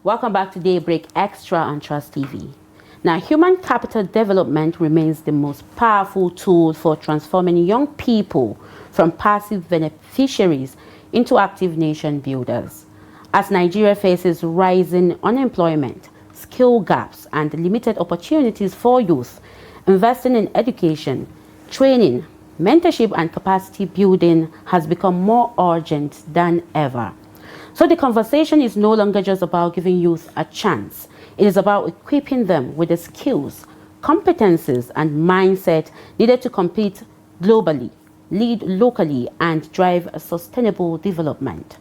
Welcome back to Daybreak Extra on Trust TV. Now, human capital development remains the most powerful tool for transforming young people from passive beneficiaries into active nation builders. As Nigeria faces rising unemployment, skill gaps, and limited opportunities for youth, investing in education, training, mentorship, and capacity building has become more urgent than ever. So the conversation is no longer just about giving youth a chance. It is about equipping them with the skills, competencies, and mindset needed to compete globally, lead locally, and drive a sustainable development.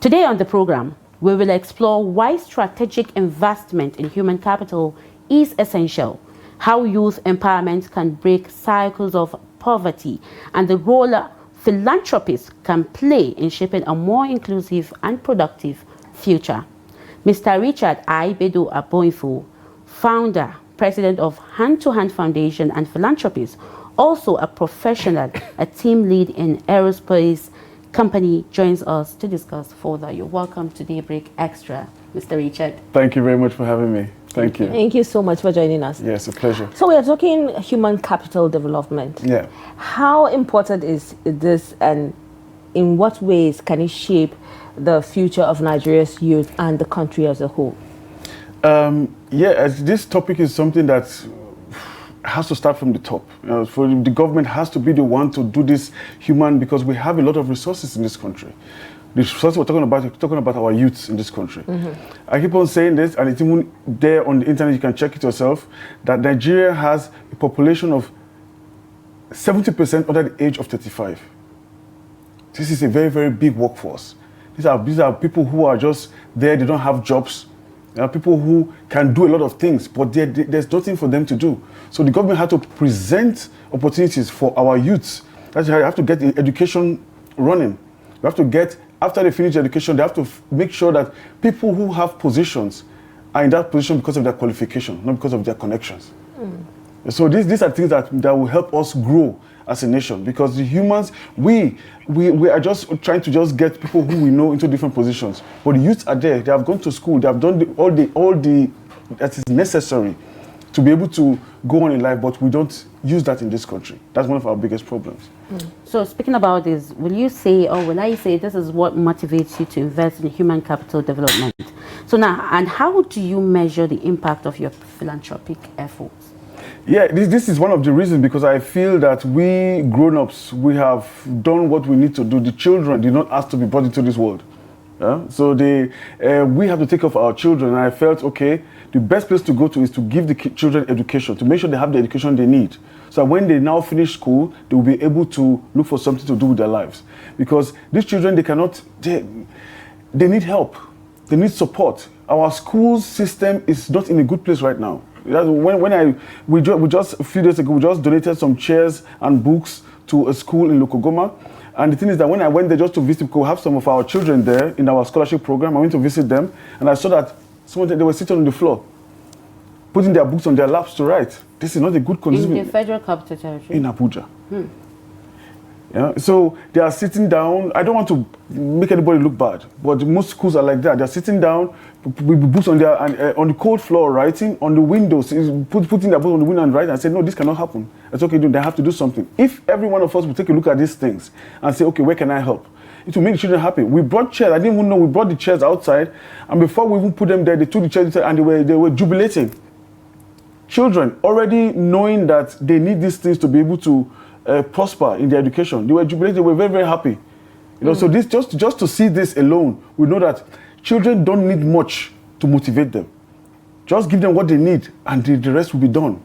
Today on the program, we will explore why strategic investment in human capital is essential, how youth empowerment can break cycles of poverty, and the role philanthropists can play in shaping a more inclusive and productive future. Mr. Richard Aibedo Agbonifo, founder, president of Hand to Hand Foundation and philanthropist, also a professional, a team lead in aerospace company, joins us to discuss further. You're welcome to Daybreak Extra, Mr. Richard. Thank you very much for having me. Thank you. Thank you so much for joining us. Yes, a pleasure. So we are talking human capital development. Yeah. How important is this, and in what ways can it shape the future of Nigeria's youth and the country as a whole? This topic is something that has to start from the top. For the government has to be the one to do this human, because we have a lot of resources in this country. The resources we're talking about our youths in this country. Mm-hmm. I keep on saying this, and it's even there on the internet, you can check it yourself, that Nigeria has a population of 70% under the age of 35. This is a very, very big workforce. These are people who are just there, they don't have jobs. There are people who can do a lot of things, but there's nothing for them to do. So the government had to present opportunities for our youths. That's how you have to get the education running. You have to get, after they finish education, they have to make sure that people who have positions are in that position because of their qualification, not because of their connections. So these are things that will help us grow as a nation, because the humans, we are just trying to just get people who we know into different positions. But the youths are there, they have gone to school, they have done all the that is necessary to be able to go on in life, but we don't use that in this country. That's one of our biggest problems. So speaking about this, will you say, or will I say, this is what motivates you to invest in human capital development? So now, and how do you measure the impact of your philanthropic efforts? Yeah, this is one of the reasons, because I feel that we grown-ups, we have done what we need to do. The children did not ask to be brought into this world. So we have to take care of our children, and I felt, okay, the best place to go to is to give the children education, to make sure they have the education they need. So when they now finish school, they will be able to look for something to do with their lives. Because these children, they need help, they need support. Our school system is not in a good place right now. We just a few days ago, we just donated some chairs and books to a school in Lokogoma. And the thing is that when I went there just to visit, because we have some of our children there in our scholarship program, I went to visit them, and I saw that they were sitting on the floor, putting their books on their laps to write. This is not a good condition. In the Federal Capital Territory? In Abuja. Yeah, so they are sitting down. I don't want to make anybody look bad, but most schools are like that. They're sitting down with books on on the cold floor, writing on the windows, putting their books on the window and writing. I said, no, this cannot happen. It's okay, they have to do something. If every one of us will take a look at these things and say, okay, where can I help? It will make the children happy. We brought chairs. I didn't even know we brought the chairs outside, and before we even put them there, they took the chairs inside and they were jubilating. Children already knowing that they need these things to be able to prosper in their education. They were jubilating. They were very, very happy. So this just to see this alone, we know that children don't need much to motivate them. Just give them what they need, and the rest will be done.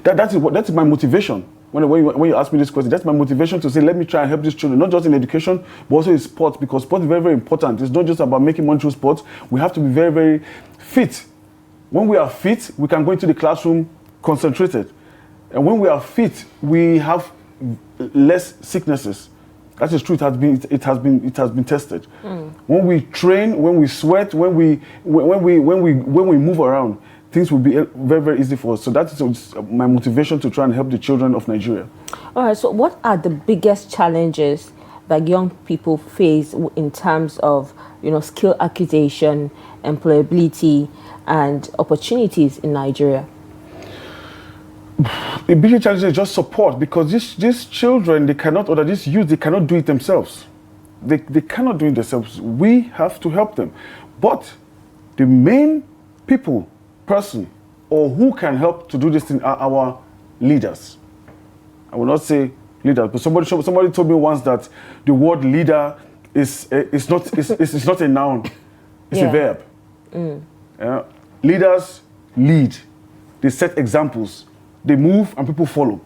That's my motivation. When you ask me this question, that's my motivation to say, let me try and help these children, not just in education, but also in sports, because sports is very, very important. It's not just about making money through sports. We have to be very, very fit. When we are fit, we can go into the classroom concentrated. And when we are fit, we have less sicknesses. That is true. It has been tested. When we train, when we sweat, when we move around, things will be very, very easy for us. So that is my motivation to try and help the children of Nigeria. All right. So what are the biggest challenges that young people face in terms of skill acquisition, employability, and opportunities in Nigeria? The biggest challenge is just support, because these children, they cannot, or these youth, they cannot do it themselves. They cannot do it themselves. We have to help them. But the main person, or who can help to do this thing are our leaders. I will not say leaders, but somebody told me once that the word leader is not a noun, it's a verb. Leaders lead. They set examples. They move and people follow.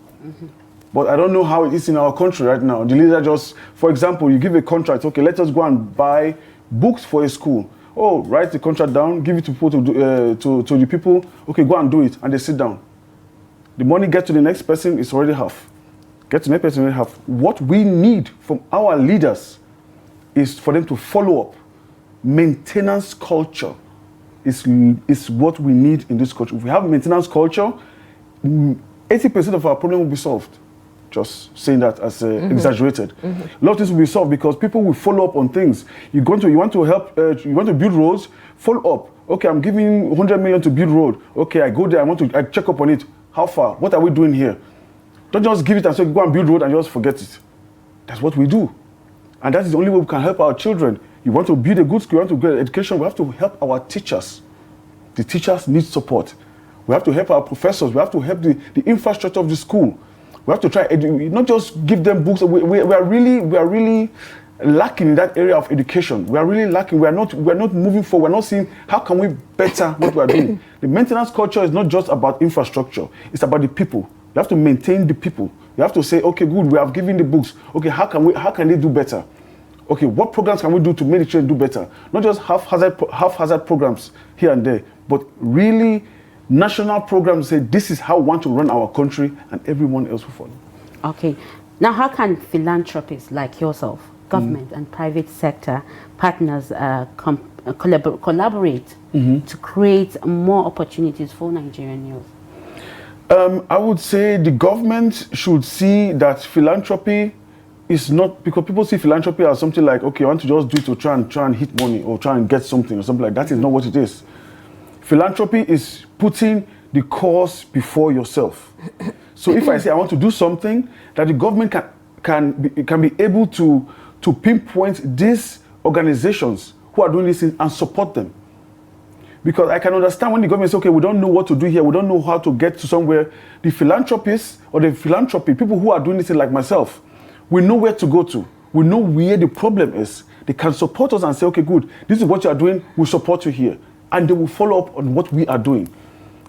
But I don't know how it is in our country right now. The leader just, for example, you give a contract, okay, let us go and buy books for a school. Oh, write the contract down, give it to people to the people. Okay, go and do it, and they sit down. The money gets to the next person, it's already half. Get to the next person, already half. What we need from our leaders is for them to follow up. Maintenance culture is what we need in this culture. If we have maintenance culture, 80% of our problem will be solved. Just saying that as exaggerated. A lot of things will be solved because people will follow up on things. You want to help, you want to build roads, follow up. Okay, I'm giving 100 million to build road. Okay, I go there, I check up on it. How far? What are we doing here? Don't just give it and say, go and build road and just forget it. That's what we do. And that is the only way we can help our children. You want to build a good school, you want to get education, we have to help our teachers. The teachers need support. We have to help our professors. We have to help the infrastructure of the school. We have to try, not just give them books. We are really lacking in that area of education. We are really lacking. We are not moving forward. We're not seeing how can we better what we are doing. The maintenance culture is not just about infrastructure. It's about the people. You have to maintain the people. You have to say, okay, good, we have given the books. Okay, how can they do better? Okay, what programs can we do to make the children do better? Not just haphazard programs here and there, but really national programs say this is how we want to run our country, and everyone else will follow. Okay. Now, how can philanthropists like yourself, government and private sector partners collaborate to create more opportunities for Nigerian youth? I would say the government should see that philanthropy is not, because people see philanthropy as something like, okay, I want to just do it to try and hit money or try and get something or something like that. Is not what it is. Philanthropy is putting the cause before yourself. So if I say I want to do something, that the government can be able to pinpoint these organizations who are doing this thing and support them. Because I can understand when the government says, okay, we don't know what to do here, we don't know how to get to somewhere. The philanthropists or the philanthropy, people who are doing this thing like myself, we know where to go to. We know where the problem is. They can support us and say, okay, good, this is what you are doing, we'll support you here. And they will follow up on what we are doing.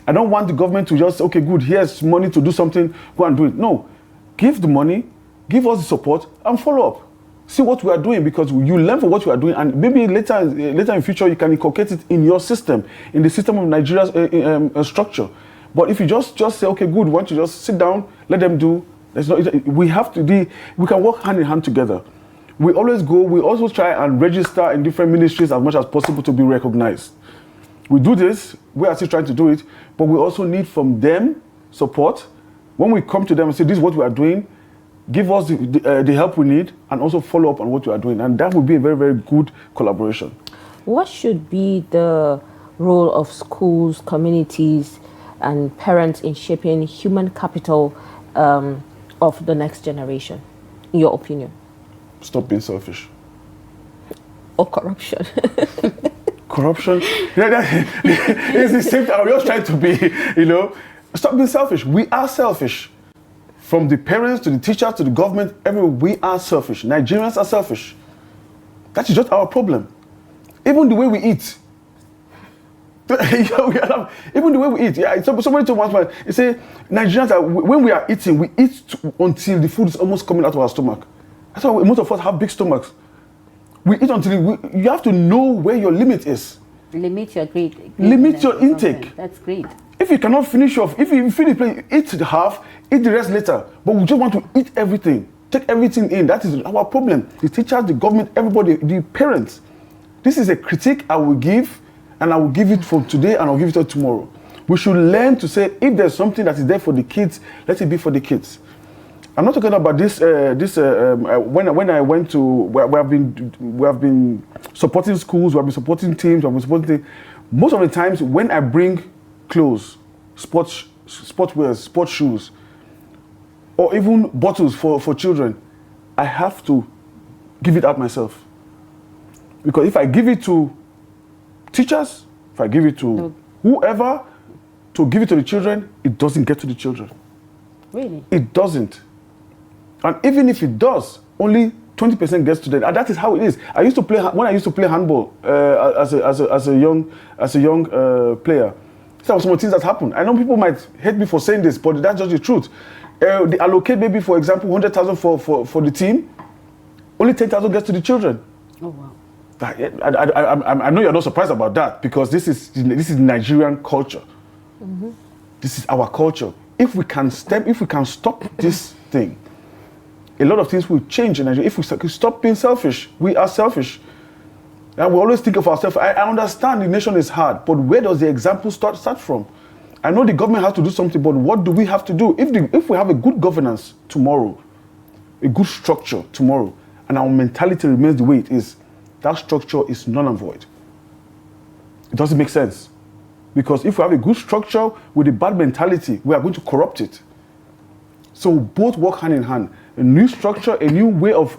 I don't want the government to just say, okay, good, here's money to do something, go and do it. No, give the money, give us the support, and follow up. See what we are doing, because you learn from what you are doing, and maybe later in future you can inculcate it in your system, in the system of Nigeria's structure. But if you just say, okay, good, why don't you just sit down, let them do. We can work hand in hand together. We also try and register in different ministries as much as possible to be recognized. We do this, we are still trying to do it, but we also need from them support. When we come to them and say, this is what we are doing, give us the help we need, and also follow up on what we are doing. And that would be a very, very good collaboration. What should be the role of schools, communities, and parents in shaping human capital of the next generation, in your opinion? Stop being selfish. Or corruption. Corruption? It's the same thing. I'm just trying to be, stop being selfish. We are selfish. From the parents to the teachers to the government, everyone, we are selfish. Nigerians are selfish. That is just our problem. Even the way we eat. Even the way we eat. Yeah, somebody told once, he said, Nigerians, when we are eating, we eat until the food is almost coming out of our stomach. That's why most of us have big stomachs. We eat until you have to know where your limit is. Limit your limit your intake. That's great. If you cannot finish off, if you finish playing, eat the half, eat the rest later. But we just want to eat everything, take everything in. That is our problem. The teachers, the government, everybody, the parents. This is a critique I will give, and I will give it for today, and I'll give it tomorrow. We should learn to say, if there's something that is there for the kids, let it be for the kids. I'm not talking about this. When I went to, we have been supporting schools, we have been supporting teams, we have been supporting things. Most of the times, when I bring clothes, sportswear, sports shoes, or even bottles for children, I have to give it out myself. Because if I give it to teachers, if I give it to whoever to give it to the children, it doesn't get to the children. Really? It doesn't. And even if it does, only 20% gets to them. And that is how it is. I used to play when I used to play handball as a young player. There were some things that happened. I know people might hate me for saying this, but that's just the truth. They allocate maybe, for example, 100,000 for the team. Only 10,000 gets to the children. Oh wow. I know you're not surprised about that, because this is Nigerian culture. Mm-hmm. This is our culture. If we can stop this thing, a lot of things will change in Nigeria. If we stop being selfish, we are selfish. And we always think of ourselves. I understand the nation is hard, but where does the example start from? I know the government has to do something, but what do we have to do? If we have a good governance tomorrow, a good structure tomorrow, and our mentality remains the way it is, that structure is null and void. It doesn't make sense. Because if we have a good structure with a bad mentality, we are going to corrupt it. So both work hand in hand. A new structure, a new way of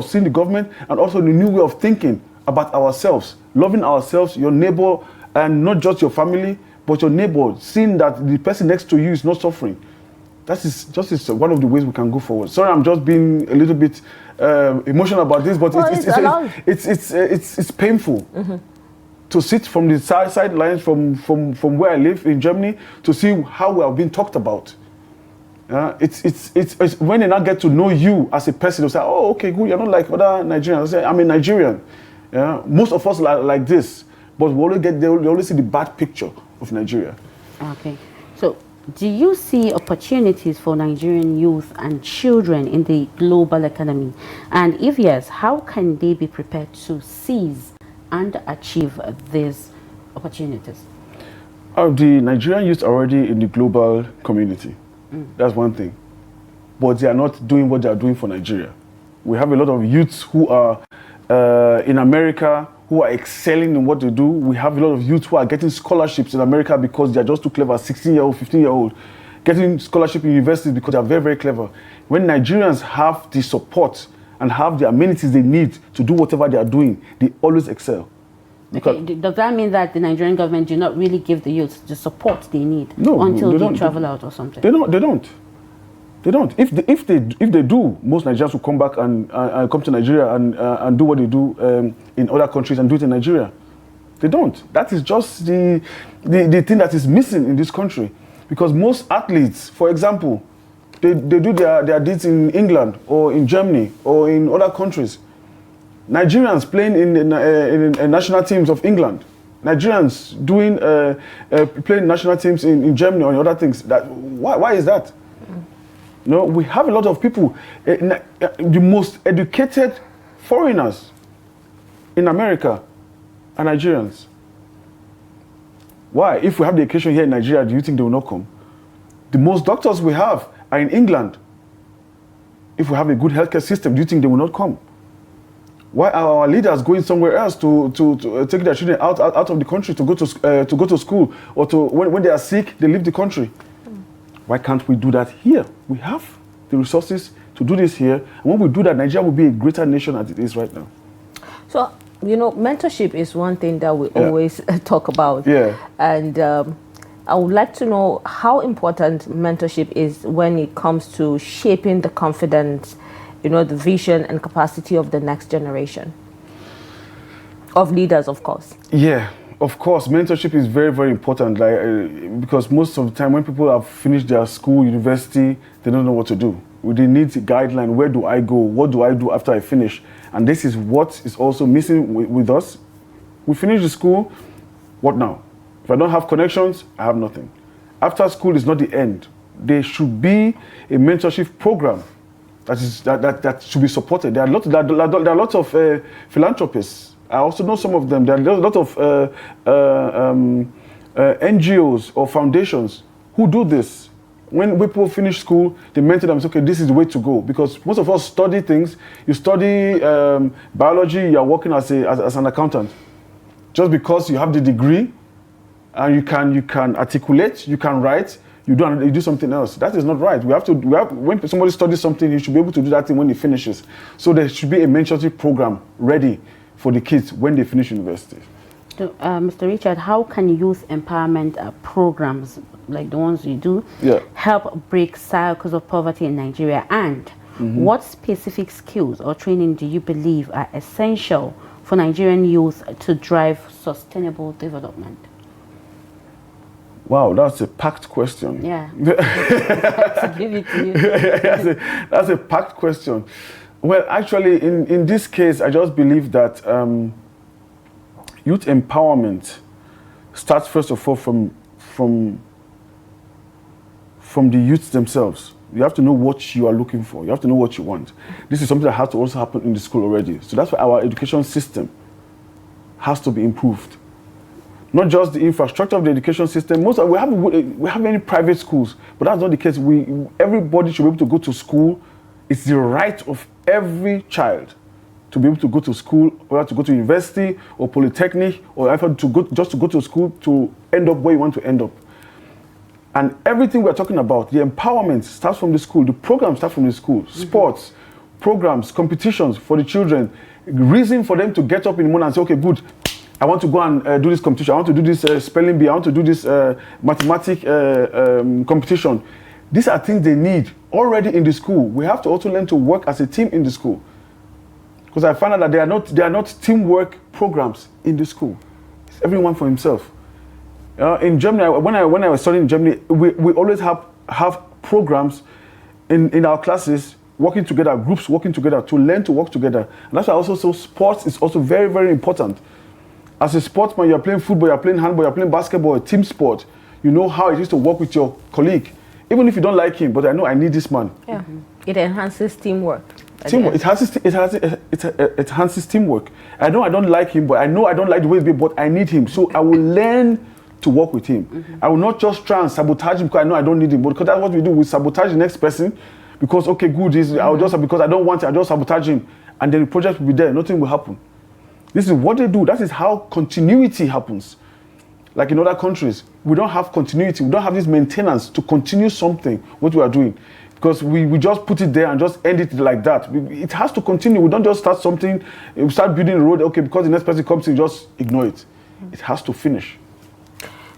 seeing the government, and also a new way of thinking about ourselves, loving ourselves, your neighbor, and not just your family, but your neighbor, seeing that the person next to you is not suffering. That is just one of the ways we can go forward. Sorry, I'm just being a little bit emotional about this, but it's painful. Mm-hmm. To sit from the sidelines from where I live in Germany to see how we are being talked about. It's when they now get to know you as a person, they'll say, oh, okay, good, you're not like other Nigerians. I say, I'm a Nigerian. Yeah? Most of us are like this, but they always see the bad picture of Nigeria. Okay, so do you see opportunities for Nigerian youth and children in the global economy? And if yes, how can they be prepared to seize and achieve these opportunities? The Nigerian youth are already in the global community. That's one thing. But they are not doing what they are doing for Nigeria. We have a lot of youths who are in America, who are excelling in what they do. We have a lot of youths who are getting scholarships in America because they are just too clever, 16-year-old, 15-year-old, getting scholarship in universities because they are very, very clever. When Nigerians have the support and have the amenities they need to do whatever they are doing, they always excel. Okay, does that mean that the Nigerian government do not really give the youth the support they need until they travel out or something? They don't. If they do, most Nigerians will come back and come to Nigeria and do what they do in other countries and do it in Nigeria. They don't. That is just the thing that is missing in this country. Because most athletes, for example, they do their deeds in England or in Germany or in other countries. Nigerians playing in national teams of England. Nigerians doing playing national teams in Germany or in other things. Why is that? No, we have a lot of people, the most educated foreigners in America are Nigerians. Why? If we have the education here in Nigeria, do you think they will not come? The most doctors we have are in England. If we have a good healthcare system, do you think they will not come? Why are our leaders going somewhere else to take their children out of the country to go to school, or when they are sick they leave the country? Why can't we do that here? We have the resources to do this here, and when we do that, Nigeria will be a greater nation as it is right now. So, mentorship is one thing that we always talk about. Yeah. And I would like to know how important mentorship is when it comes to shaping the confidence, the vision and capacity of the next generation of leaders, of course. Yeah, of course. Mentorship is very, very important. Because most of the time when people have finished their school, university, they don't know what to do. They need a guideline. Where do I go? What do I do after I finish? And this is what is also missing with us. We finish the school, what now? If I don't have connections, I have nothing. After school is not the end. There should be a mentorship program that should be supported. There are lots of philanthropists. I also know some of them. There are a lot of NGOs or foundations who do this. When people finish school, they mentor them, say, okay, this is the way to go. Because most of us study things. You study biology, you're working as an accountant. Just because you have the degree and you can articulate, you can write, you do something else. That is not right. When somebody studies something, he should be able to do that thing when he finishes. So there should be a mentorship program ready for the kids when they finish university. So, Mr. Richard, how can youth empowerment programs like the ones you do help break cycles of poverty in Nigeria? And what specific skills or training do you believe are essential for Nigerian youth to drive sustainable development? Wow, that's a packed question. Yeah. To give it to you. That's a packed question. Well, actually, in this case, I just believe that youth empowerment starts first of all from the youths themselves. You have to know what you are looking for. You have to know what you want. This is something that has to also happen in the school already. So that's why our education system has to be improved. Not just the infrastructure of the education system. We have many private schools, but that's not the case. Everybody should be able to go to school. It's the right of every child to be able to go to school, or to go to university or polytechnic, or to go to school to end up where you want to end up. And everything we're talking about, the empowerment starts from the school. The programs start from the school. Sports, programs, competitions for the children. Reason for them to get up in the morning and say, okay, good, I want to go and do this competition. I want to do this spelling bee. I want to do this mathematics competition. These are things they need already in the school. We have to also learn to work as a team in the school. Because I found out that they are not teamwork programs in the school. It's everyone for himself. In Germany, when I was studying in Germany, we always have programs in our classes, working together, groups working together to learn to work together. And that's why also sports is also very, very important. As a sportsman, you're playing football, you're playing handball, you're playing basketball, a team sport. You know how it is to work with your colleague. Even if you don't like him, but I know I need this man. Yeah, it enhances teamwork. Teamwork. It enhances teamwork. I know I don't like him, but I know I don't like the way he's being, but I need him. So I will learn to work with him. I will not just try and sabotage him because I know I don't need him, but because that's what we do. We sabotage the next person because, okay, good, I'll just, because I don't want it, I'll just sabotage him. And then the project will be there, nothing will happen. This is what they do. That is how continuity happens. Like in other countries, we don't have continuity. We don't have this maintenance to continue something, what we are doing. Because we just put it there and just end it like that. It has to continue. We don't just start something, we start building a road, okay, because the next person comes in, just ignore it. It has to finish.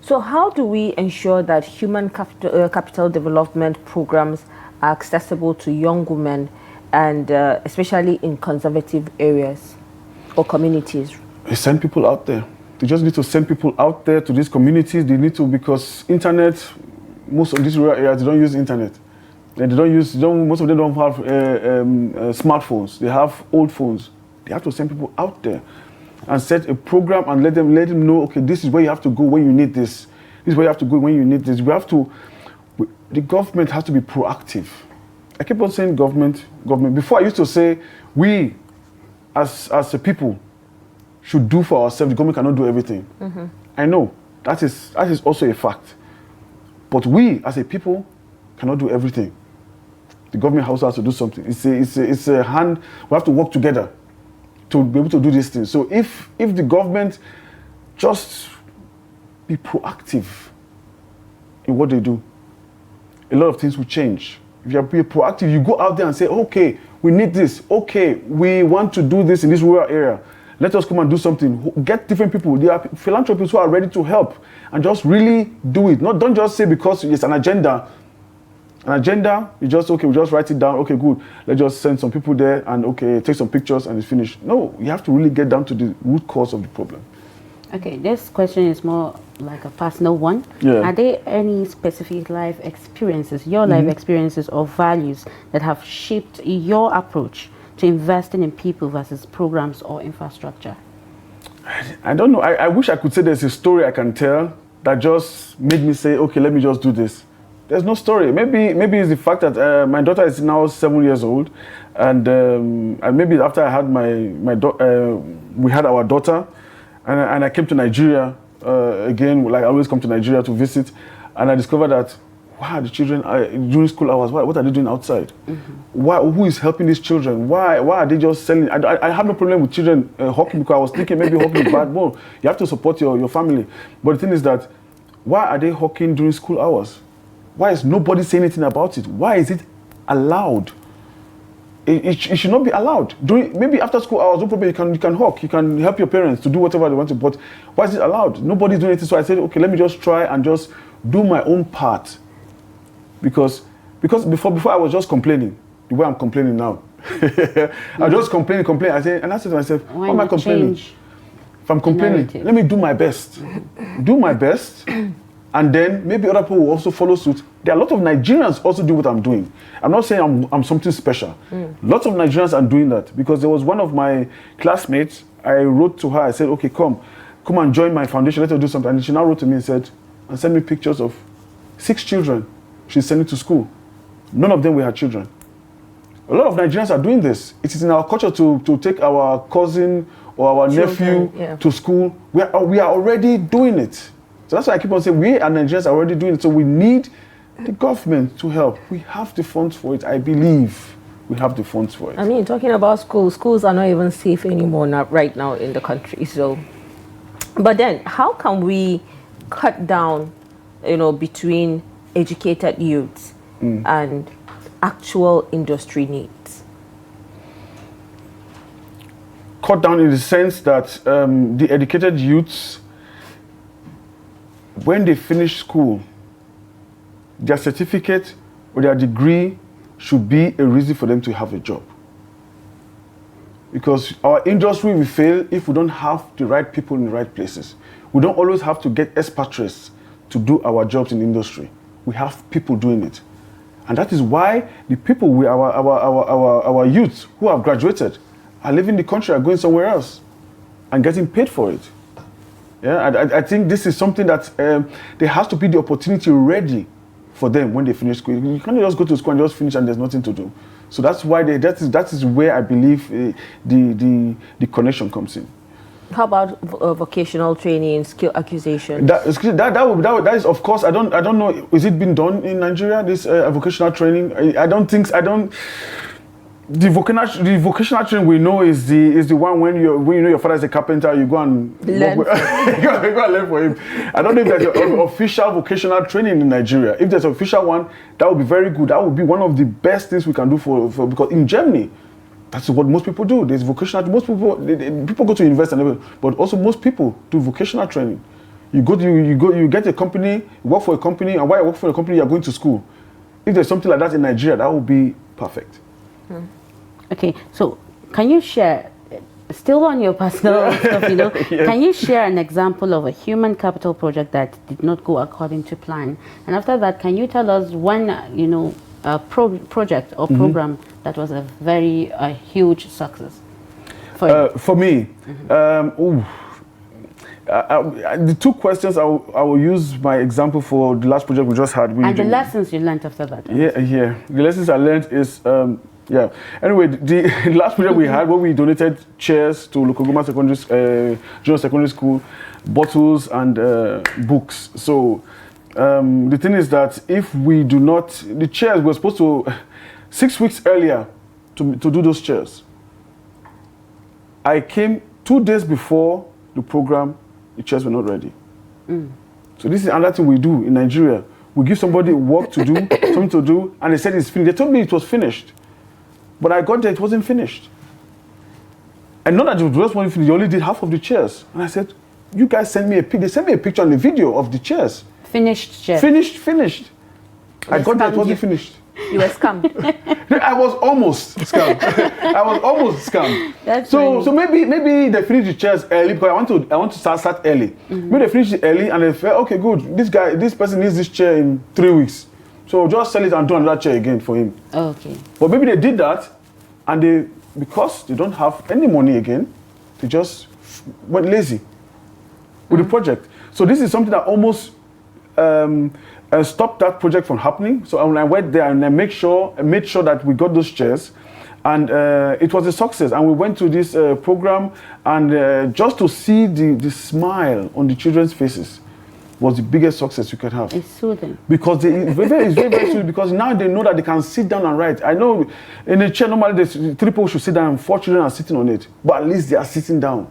So how do we ensure that human capital development programs are accessible to young women, and especially in conservative areas or communities? They send people out there. They just need to send people out there to these communities. They need to, because internet, most of these rural areas, they don't use internet. Most of them don't have smartphones. They have old phones. They have to send people out there and set a program and let them know, okay, this is where you have to go when you need this. This is where you have to go when you need this. The government has to be proactive. I keep on saying government. Before I used to say, we as a people should do for ourselves. The government cannot do everything. I know, that is also a fact. But we as a people cannot do everything. The government also has to do something. It's a hand, we have to work together to be able to do these things. So if the government just be proactive in what they do, a lot of things will change. If you are proactive, you go out there and say, okay, we need this. Okay, we want to do this in this rural area. Let us come and do something. Get different people. There are philanthropists who are ready to help and just really do it. Don't just say because it's an agenda. An agenda, you just, okay, we just write it down. Okay, good. Let's just send some people there and, okay, take some pictures and it's finished. No, you have to really get down to the root cause of the problem. Okay, this question is more like a personal one. Yeah. Are there any specific life experiences, your life experiences or values that have shaped your approach to investing in people versus programs or infrastructure? I don't know. I wish I could say there's a story I can tell that just made me say, okay, let me just do this. There's no story. Maybe it's the fact that my daughter is now 7 years old, and maybe after I had we had our daughter, and I came to Nigeria again. Like I always come to Nigeria to visit, and I discovered that why are the children during school hours? What are they doing outside? Who is helping these children? Why are they just selling? I have no problem with children hawking, because I was thinking maybe hawking is bad. Well, you have to support your family. But the thing is that, why are they hawking during school hours? Why is nobody saying anything about it? Why is it allowed? It should not be allowed. Maybe after school hours, no problem, you can hawk, you can help your parents to do whatever they want to, but why is it allowed? Nobody's doing anything. So I said, okay, let me just try and just do my own part. Because before I was just complaining, the way I'm complaining now. I just complaining. I said to myself, why am I complaining? If I'm complaining, let me do my best. Do my best. And then maybe other people will also follow suit. There are a lot of Nigerians also do what I'm doing. I'm not saying I'm something special. Lots of Nigerians are doing that, because there was one of my classmates, I wrote to her, I said, okay, come and join my foundation, let her do something. And she now wrote to me and said, and send me pictures of 6 children she's sending to school. None of them were her children. A lot of Nigerians are doing this. It is in our culture to take our cousin or our nephew to school. We are already doing it. So that's why I keep on saying we and Nigerians are already doing it. So we need the government to help. We have the funds for it. I believe we have the funds for it. I mean, talking about schools are not even safe anymore right now in the country. So, but then how can we cut down, between educated youths and actual industry needs? Cut down in the sense that the educated youths, when they finish school, their certificate or their degree should be a reason for them to have a job. Because our industry will fail if we don't have the right people in the right places. We don't always have to get expatriates to do our jobs in the industry. We have people doing it. And that is why the people, our youths who have graduated, are leaving the country, are going somewhere else and getting paid for it. Yeah, I think this is something that there has to be the opportunity ready for them when they finish school. You can't just go to school and just finish and there's nothing to do. So that's why that is where I believe the connection comes in. How about vocational training, skill acquisition? That is, of course, I don't know. Is it been done in Nigeria? This vocational training? I don't think. The vocational training we know is the one when you know your father is a carpenter, you go and learn. You go and learn for him. I don't know if there's an official vocational training in Nigeria. If there's an official one, that would be very good. That would be one of the best things we can do for because in Germany, that's what most people do. There's vocational. Most people go to university and everything, but also most people do vocational training. You get a company, you work for a company, and while you work for a company, you're going to school. If there's something like that in Nigeria, that would be perfect. Okay, so can you share, still on your personal stuff, Yes. Can you share an example of a human capital project that did not go according to plan? And after that, can you tell us one, a project or program that was a very huge success for you? For me, the 2 questions, I will use my example for the last project we just had. And the lessons you learned after that. Yeah. The lessons I learned is, Anyway, the last project we had where we donated chairs to Lokogoma Junior Secondary School, bottles and books. So the thing is that if we do not, the chairs were supposed to, 6 weeks earlier to do those chairs. I came 2 days before the program, the chairs were not ready. So this is another thing we do in Nigeria. We give somebody work to do, something to do, and they said it's finished. They told me it was finished. But I got there, it wasn't finished. And not that it just wasn't finished, they only did half of the chairs. And I said, you guys send me a picture. They sent me a picture and a video of the chairs. Finished chairs. Finished. I got there, it wasn't finished. You were scammed. I was almost scammed. That's so maybe they finished the chairs early because I want to start early. Maybe they finished it early and they felt, okay, good. This person needs this chair in 3 weeks. So just sell it and do another chair again for him. Okay. But maybe they did that, and because they don't have any money again, they just went lazy with the project. So this is something that almost stopped that project from happening. So when I went there and I made sure that we got those chairs, and it was a success. And we went to this program, and just to see the smile on the children's faces. was the biggest success you can have. It's soothing. Because it's very soothing, because now they know that they can sit down and write. I know in a chair, normally 3 people should sit down and 4 children are sitting on it. But at least they are sitting down.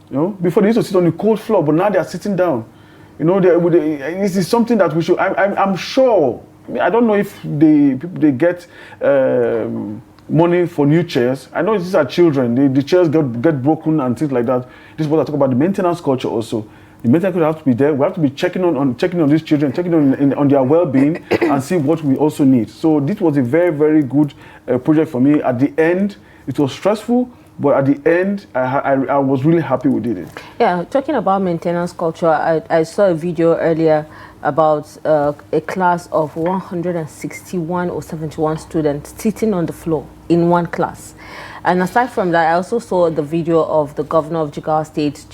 You know, before they used to sit on the cold floor, but now they are sitting down. You know, this is something that we should, I'm sure, I don't know if they get money for new chairs. I know these are children. The chairs get broken and things like that. This is what I talk about, the maintenance culture also. The maintenance culture have to be there. We have to be checking on these children, checking on their well-being and see what we also need. So this was a very, very good project for me. At the end, it was stressful, but at the end, I was really happy we did it. Yeah, talking about maintenance culture, I saw a video earlier about a class of 161 or 71 students sitting on the floor in one class. And aside from that, I also saw the video of the governor of Jigawa State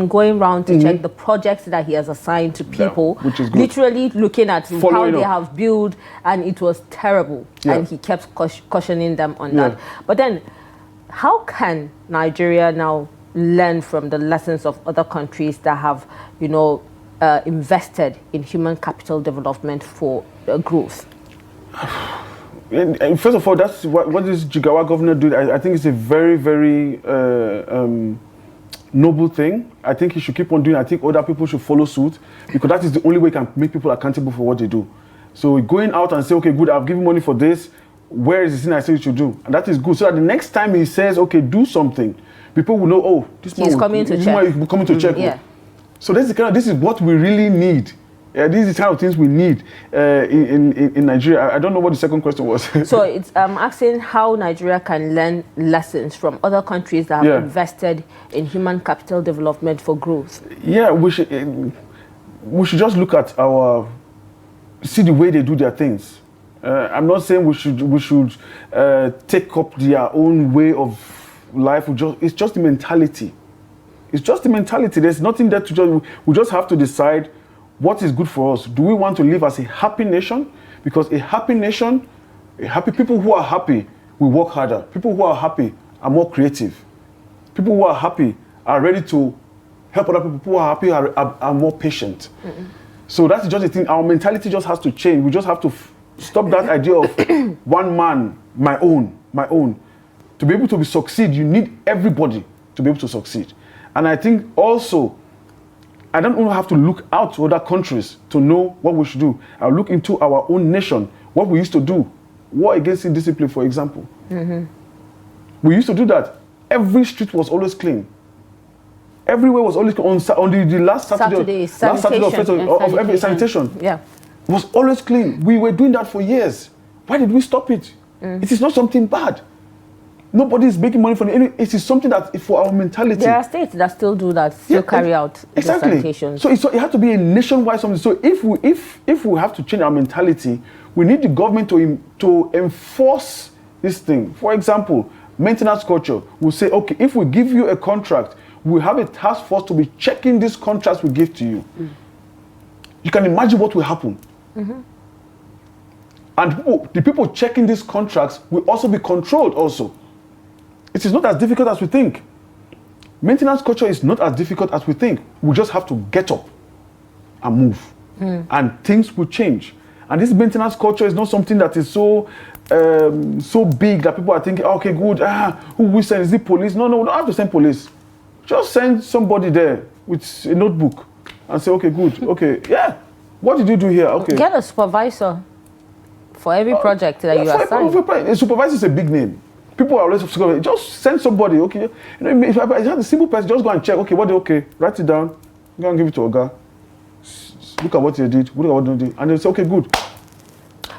going around to check the projects that he has assigned to people, which is good. Literally looking at how they have built, and it was terrible. Yeah. And he kept cautioning them on that. But then, how can Nigeria now learn from the lessons of other countries that have, you know, invested in human capital development for growth? And first of all, that's what this Jigawa governor did. I think it's a very, very noble thing. I think he should keep on doing it. I think other people should follow suit, because that is the only way you can make people accountable for what they do. So going out and say, okay, good, I've given money for this. Where is the thing I said you should do? And that is good. So that the next time he says, okay, do something, people will know, oh, this man is coming to check. Yeah. So this is what we really need. These are the kind of things we need in Nigeria. I don't know what the second question was. So it's asking how Nigeria can learn lessons from other countries that have invested in human capital development for growth. Yeah, we should just look at see the way they do their things. I'm not saying we should take up their own way of life. It's just the mentality. It's just the mentality. There's nothing there to judge. We just have to decide what is good for us. Do we want to live as a happy nation? Because a happy nation, people who are happy will work harder. People who are happy are more creative. People who are happy are ready to help other people. People who are happy are more patient. So that's just the thing. Our mentality just has to change. We just have to stop that idea of one man, my own. To be able to succeed, you need everybody to be able to succeed. And I think also, I don't only have to look out to other countries to know what we should do. I'll look into our own nation, what we used to do. War against indiscipline, for example. We used to do that. Every street was always clean. Everywhere was always clean. On the last Saturday of every sanitation. Yeah. Was always clean. We were doing that for years. Why did we stop it? It is not something bad. Nobody is making money from it. It is something that for our mentality. There are states that still do that, still carry out the sanitation. So it has to be a nationwide something. So if we have to change our mentality, we need the government to enforce this thing. For example, maintenance culture will say, okay, if we give you a contract, we have a task force to be checking these contracts we give to you. You can imagine what will happen. And the people checking these contracts will also be controlled also. It is not as difficult as we think. Maintenance culture is not as difficult as we think. We just have to get up and move. And things will change. And this maintenance culture is not something that is so big that people are thinking, okay, good, who we send? Is it police? No, we don't have to send police. Just send somebody there with a notebook and say, okay, good, okay, yeah. What did you do here? Okay. Get a supervisor for every project that you assign. A supervisor is a big name. People are always just send somebody, okay. You know, if I have a simple person, just go and check, okay, write it down, go and give it to Oga. Look at what they did, look at what they did, and they say, okay, good.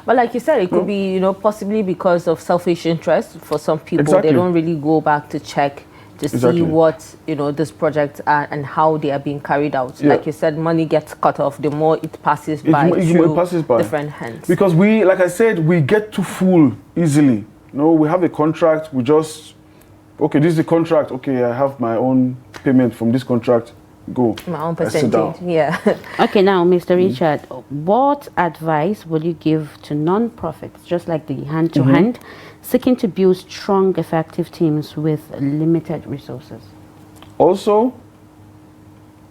But like you said, it could be, possibly because of selfish interest for some people. They don't really go back to check to see what, this project are and how they are being carried out. Like you said, money gets cut off the more it passes by different hands. Because we, like I said, we get too full easily. We have a contract, we just, okay, this is the contract, okay, I have my own payment from this contract, go. My own percentage, yeah. Okay, now, Mr. Richard, what advice will you give to non-profits, just like the hand-to-hand, seeking to build strong, effective teams with limited resources? Also,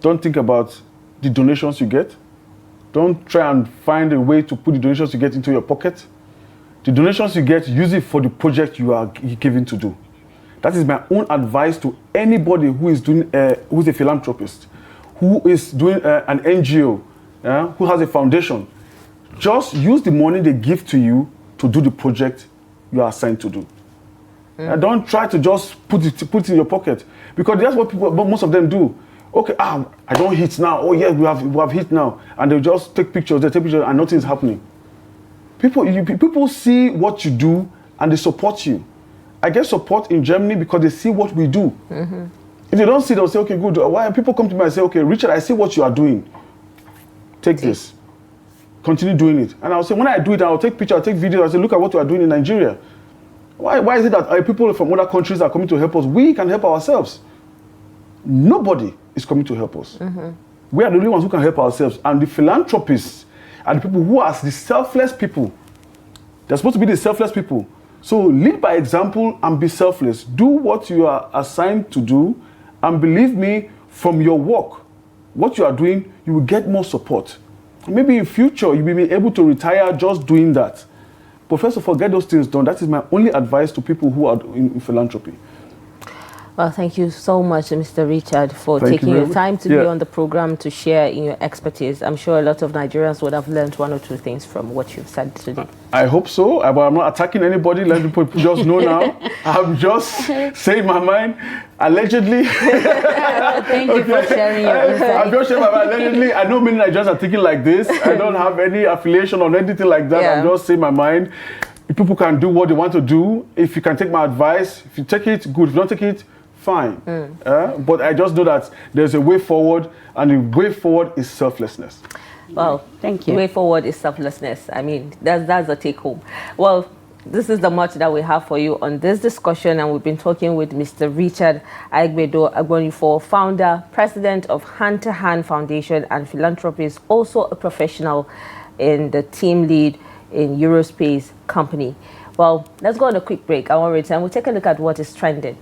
don't think about the donations you get. Don't try and find a way to put the donations you get into your pocket. The donations you get, use it for the project you are given to do. That is my own advice to anybody who is doing, who's a philanthropist, who is doing an NGO, who has a foundation. Just use the money they give to you to do the project you are assigned to do. And don't try to just put it in your pocket, because that's what most of them do. Okay, I don't hit now. Oh yeah, we have hit now, and they just take pictures. And nothing is happening. People see what you do and they support you. I get support in Germany because they see what we do. If they don't see, they'll say, okay, good. Why people come to me and say, okay, Richard, I see what you are doing. Take this. Continue doing it. And I'll say, when I do it, I'll take pictures, I'll take videos, I'll say, look at what you are doing in Nigeria. Why is it that people from other countries are coming to help us? We can help ourselves. Nobody is coming to help us. We are the only ones who can help ourselves. And the philanthropists are the people who are the selfless people. They're supposed to be the selfless people. So lead by example and be selfless. Do what you are assigned to do. And believe me, from your work, what you are doing, you will get more support. Maybe in future, you will be able to retire just doing that. But first of all, get those things done. That is my only advice to people who are in philanthropy. Well, thank you so much, Mr. Richard, for taking your time to be on the program to share in your expertise. I'm sure a lot of Nigerians would have learned one or two things from what you've said today. I hope so, but I'm not attacking anybody. Let people just know now. I'm just saying my mind. Allegedly. Thank you for sharing your insight. I'm just saying my mind. Allegedly, I know many Nigerians are thinking like this. I don't have any affiliation or anything like that. I'm just saying my mind. People can do what they want to do. If you can take my advice, if you take it, good. If you don't take it, fine. But I just know that there's a way forward, and the way forward is selflessness. Well, thank you. The way forward is selflessness. I mean, that's the take home. Well, this is the much that we have for you on this discussion, and we've been talking with Mr. Richard Aibedo Agbonifo, founder, president of Hand to Hand Foundation and philanthropist, also a professional in the team lead in Eurospace company. Well, let's go on a quick break. I want to return. We'll take a look at what is trending